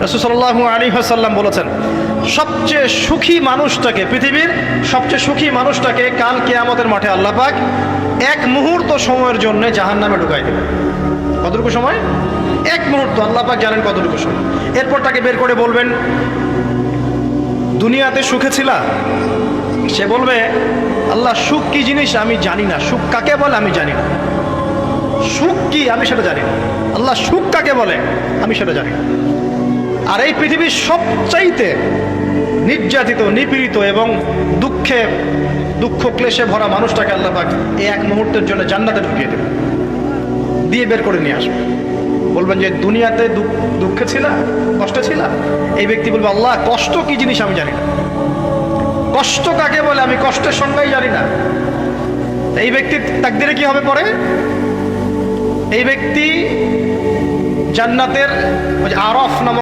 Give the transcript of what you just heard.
রাসূল সাল্লাল্লাহু আলাইহি ওয়াসাল্লাম বলেছেন, সবচেয়ে সুখী মানুষটাকে, পৃথিবীর সবচেয়ে সুখী মানুষটাকে কাল কিয়ামতের মাঠে আল্লাহ পাক এক মুহূর্ত সময়ের জন্য জাহান্নামে ঢুকাই দেবেন। কতটুকু সময়? এক মুহূর্ত। আল্লাহ পাক জানেন কতটুকু সময়। এরপর তাকে বের করে বলবেন, দুনিয়াতে সুখে ছিলা? সে বলবে, আল্লাহ সুখ কি জিনিস আমি জানি না, সুখ কাকে বলে আমি জানি না, সুখ কি আমি সেটা জানি না, আল্লাহ সুখ কাকে বলে আমি সেটা জানি না। আর এই পৃথিবীর সবচাইতে নির্যাতিত, নিপীড়িত এবং দুঃখ ক্লেশে ভরা মানুষটাকে আল্লাহ পাক এই এক মুহূর্তের জন্য জান্নাতে ঢুকিয়ে দেবে, দিয়ে বের করে নিয়ে আসবে। বলবেন যে দুনিয়াতে দুঃখে ছিলা, কষ্টে ছিলা? এই ব্যক্তি বলবে, আল্লাহ কষ্ট কি জিনিস আমি জানি না, কষ্ট কাকে বলে আমি কষ্টের সংজ্ঞাই জানি না। এই ব্যক্তির তাকদিরে কি হবে পরে? এই ব্যক্তি জান্নাতের আরফ নামক